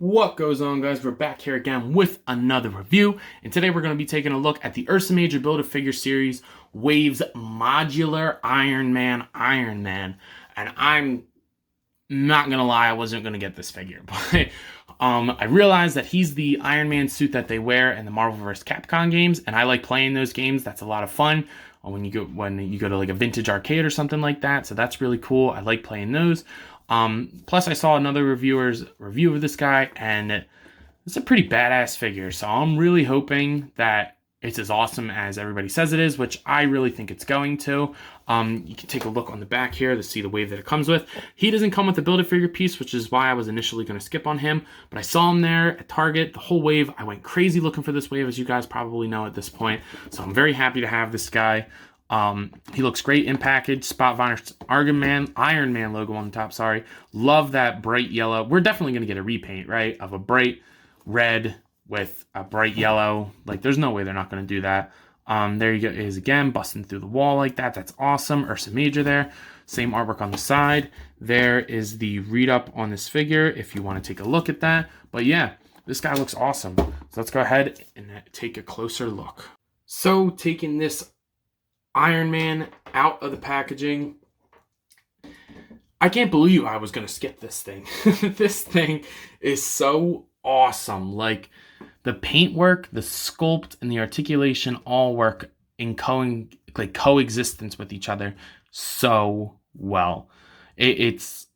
What goes on, guys? We're back here again with another review, and today we're going to be taking a look at the Ursa Major Build a Figure Series Waves Modular Ironman, and I'm not going to lie, I wasn't going to get this figure, but I realized that he's the Iron Man suit that they wear in the Marvel vs. Capcom games, and I like playing those games. That's a lot of fun when you go to like a vintage arcade or something like that, so that's really cool. I like playing those. Plus I saw another reviewer's review of this guy, and it's a pretty badass figure, so I'm really hoping that it's as awesome as everybody says it is, which I really think it's going to. You can take a look on the back here to see the wave that it comes with. He doesn't come with the Build-A-Figure piece, which is why I was initially going to skip on him, but I saw him there at Target, the whole wave. I went crazy looking for this wave, as you guys probably know at this point, so I'm very happy to have this guy. He looks great in package. Spot Viner's Iron Man logo on the top, sorry. Love that bright yellow. We're definitely going to get a repaint, right? Of a bright red with a bright yellow. Like, there's no way they're not going to do that. There you go, is again, busting through the wall like that. That's awesome. Ursa Major there. Same artwork on the side. There is the read-up on this figure if you want to take a look at that. But yeah, this guy looks awesome. So let's go ahead and take a closer look. So, taking this Iron Man out of the packaging, I can't believe I was going to skip this thing. This thing is so awesome. Like, the paintwork, the sculpt, and the articulation all work in coexistence with each other so well. It's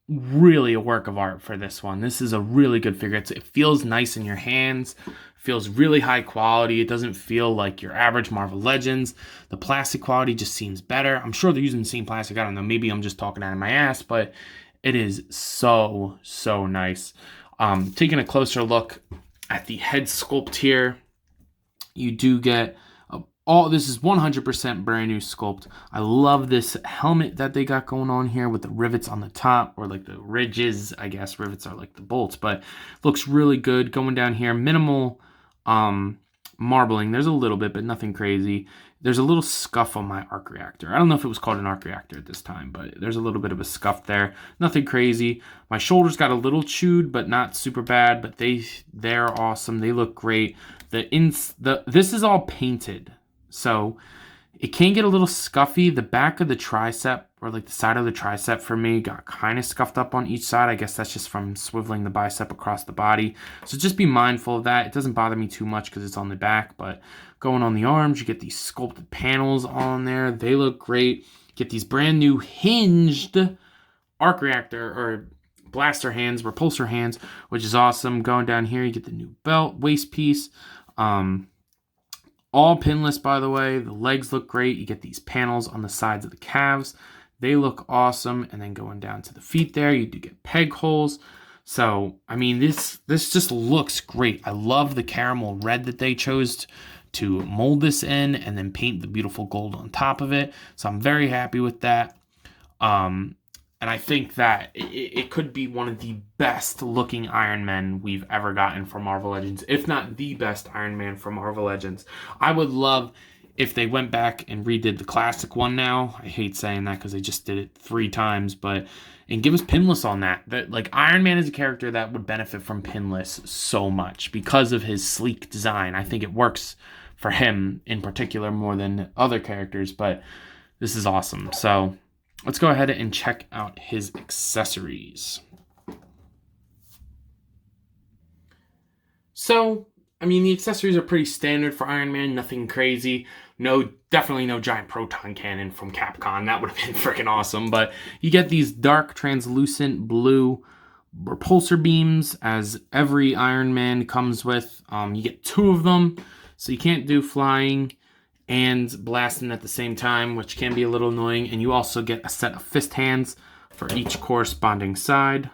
really a work of art for this one. This is a really good figure. It feels nice in your hands. Feels really high quality. It doesn't feel like your average Marvel Legends. The plastic quality just seems better. I'm sure they're using the same plastic. I don't know. Maybe I'm just talking out of my ass, but it is so nice. Taking a closer look at the head sculpt here, you do get this is 100% brand new sculpt. I love this helmet that they got going on here with the rivets on the top, or like the ridges. I guess rivets are like the bolts, but looks really good. Going down here, minimal marbling. There's a little bit, but nothing crazy. There's a little scuff on my arc reactor. I don't know if it was called an arc reactor at this time, but there's a little bit of a scuff there. Nothing crazy. My shoulders got a little chewed, but not super bad. But they're awesome. They look great. This is all painted, so it can get a little scuffy. The back of the tricep, or like the side of the tricep for me, got kind of scuffed up on each side. I guess that's just from swiveling the bicep across the body. So just be mindful of that. It doesn't bother me too much because it's on the back, but going on the arms, you get these sculpted panels on there. They look great. Get these brand new hinged arc reactor or blaster hands, repulsor hands, which is awesome. Going down here, you get the new belt, waist piece. All pinless, by the way. The legs look great. You get these panels on the sides of the calves. They look awesome. And then going down to the feet there, you do get peg holes. So, I mean, this just looks great. I love the caramel red that they chose to mold this in and then paint the beautiful gold on top of it. So I'm very happy with that. And I think that it could be one of the best looking Iron Men we've ever gotten from Marvel Legends, if not the best Iron Man from Marvel Legends. I would love if they went back and redid the classic one now. I hate saying that because they just did it 3 times, and give us pinless on that. Like, Iron Man is a character that would benefit from pinless so much because of his sleek design. I think it works for him in particular more than other characters, but this is awesome. So let's go ahead and check out his accessories. So, I mean, the accessories are pretty standard for Iron Man, nothing crazy. Definitely no giant proton cannon from Capcom. That would have been freaking awesome. But you get these dark, translucent blue repulsor beams, as every Iron Man comes with. You get 2 of them, so you can't do flying and blasting at the same time, which can be a little annoying. And you also get a set of fist hands for each corresponding side.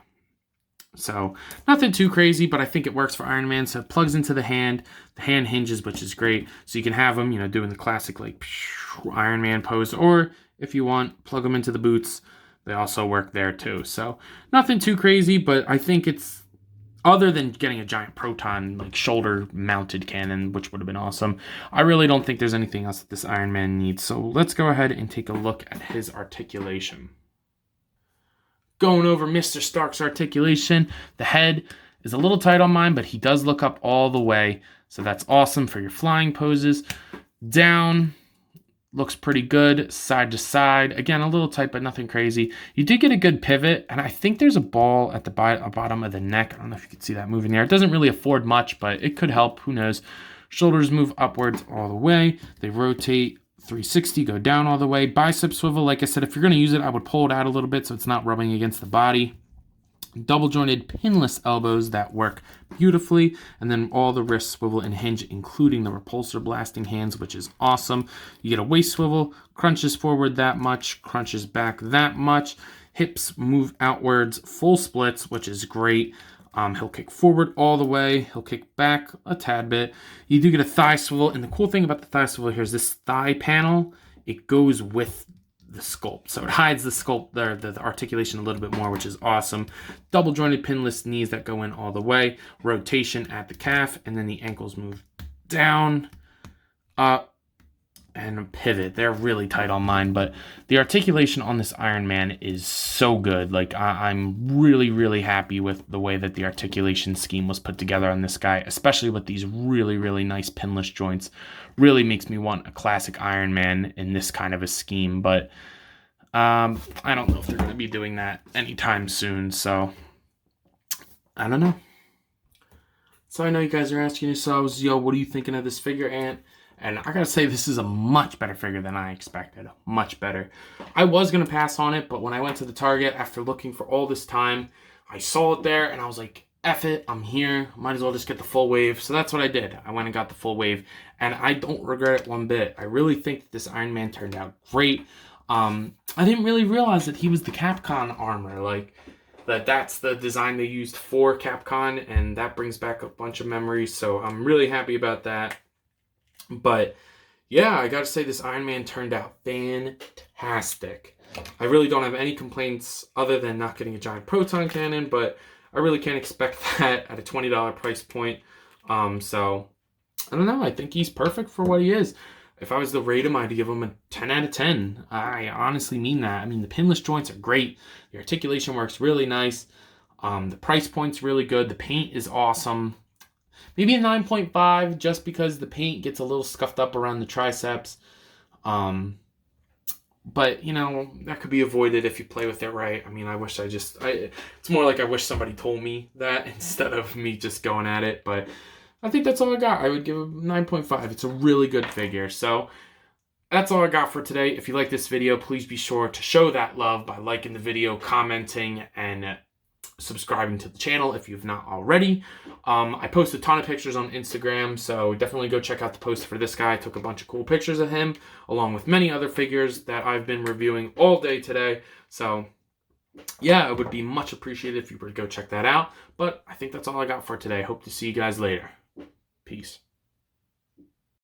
So nothing too crazy, but I think it works for Iron Man. So it plugs into the hand hinges, which is great. So you can have them, doing the classic like Iron Man pose, or if you want, plug them into the boots. They also work there too. So nothing too crazy, but I think it's, other than getting a giant proton like shoulder mounted cannon, which would have been awesome, I really don't think there's anything else that this Iron Man needs. So let's go ahead and take a look at his articulation. Going over Mr. Stark's articulation, the head is a little tight on mine, but he does look up all the way. So that's awesome for your flying poses. Down, looks pretty good. Side to side, again, a little tight, but nothing crazy. You did get a good pivot, and I think there's a ball at the bottom of the neck. I don't know if you can see that moving there. It doesn't really afford much, but it could help. Who knows? Shoulders move upwards all the way. They rotate 360, go down all the way. Bicep swivel, like I said, if you're going to use it, I would pull it out a little bit so it's not rubbing against the body. Double jointed pinless elbows that work beautifully, and then all the wrists swivel and hinge, including the repulsor blasting hands, which is awesome. You get a waist swivel, crunches forward that much, crunches back that much. Hips move outwards, full splits, which is great. He'll kick forward all the way. He'll kick back a tad bit. You do get a thigh swivel, and the cool thing about the thigh swivel here is this thigh panel, it goes with the sculpt. So it hides the sculpt there, the articulation a little bit more, which is awesome. Double jointed pinless knees that go in all the way. Rotation at the calf, and then the ankles move down, up, and pivot. They're really tight on mine, but the articulation on this Ironman is so good. Like I'm really, really happy with the way that the articulation scheme was put together on this guy, especially with these really, really nice pinless joints. Really makes me want a classic Ironman in this kind of a scheme, but I don't know if they're going to be doing that anytime soon, so I don't know. So I know you guys are asking yourselves, yo, what are you thinking of this figure, Ant? And I gotta say, this is a much better figure than I expected. Much better. I was gonna pass on it, but when I went to the Target after looking for all this time, I saw it there and I was like, F it, I'm here. Might as well just get the full wave. So that's what I did. I went and got the full wave, and I don't regret it one bit. I really think that this Iron Man turned out great. I didn't really realize that he was the Capcom armor. Like, that's the design they used for Capcom, and that brings back a bunch of memories. So I'm really happy about that. But yeah, I gotta say this Iron Man turned out fantastic. I really don't have any complaints other than not getting a giant proton cannon, but I really can't expect that at a $20 price point. So I don't know. I think he's perfect for what he is. If I was to rate him, I'd give him a 10 out of 10. I honestly mean that. I mean, the pinless joints are great. The articulation works really nice. The price point's really good. The paint is awesome. Maybe a 9.5 just because the paint gets a little scuffed up around the triceps. But, you know, that could be avoided if you play with it right. I mean, it's more like I wish somebody told me that instead of me just going at it. But I think that's all I got. I would give it 9.5. It's a really good figure. So that's all I got for today. If you like this video, please be sure to show that love by liking the video, commenting, and subscribing to the channel if you've not already. I post a ton of pictures on Instagram, so definitely go check out the post for this guy. I took a bunch of cool pictures of him, along with many other figures that I've been reviewing all day today. So yeah, it would be much appreciated if you were to go check that out. But I think that's all I got for today. Hope to see you guys later. Peace.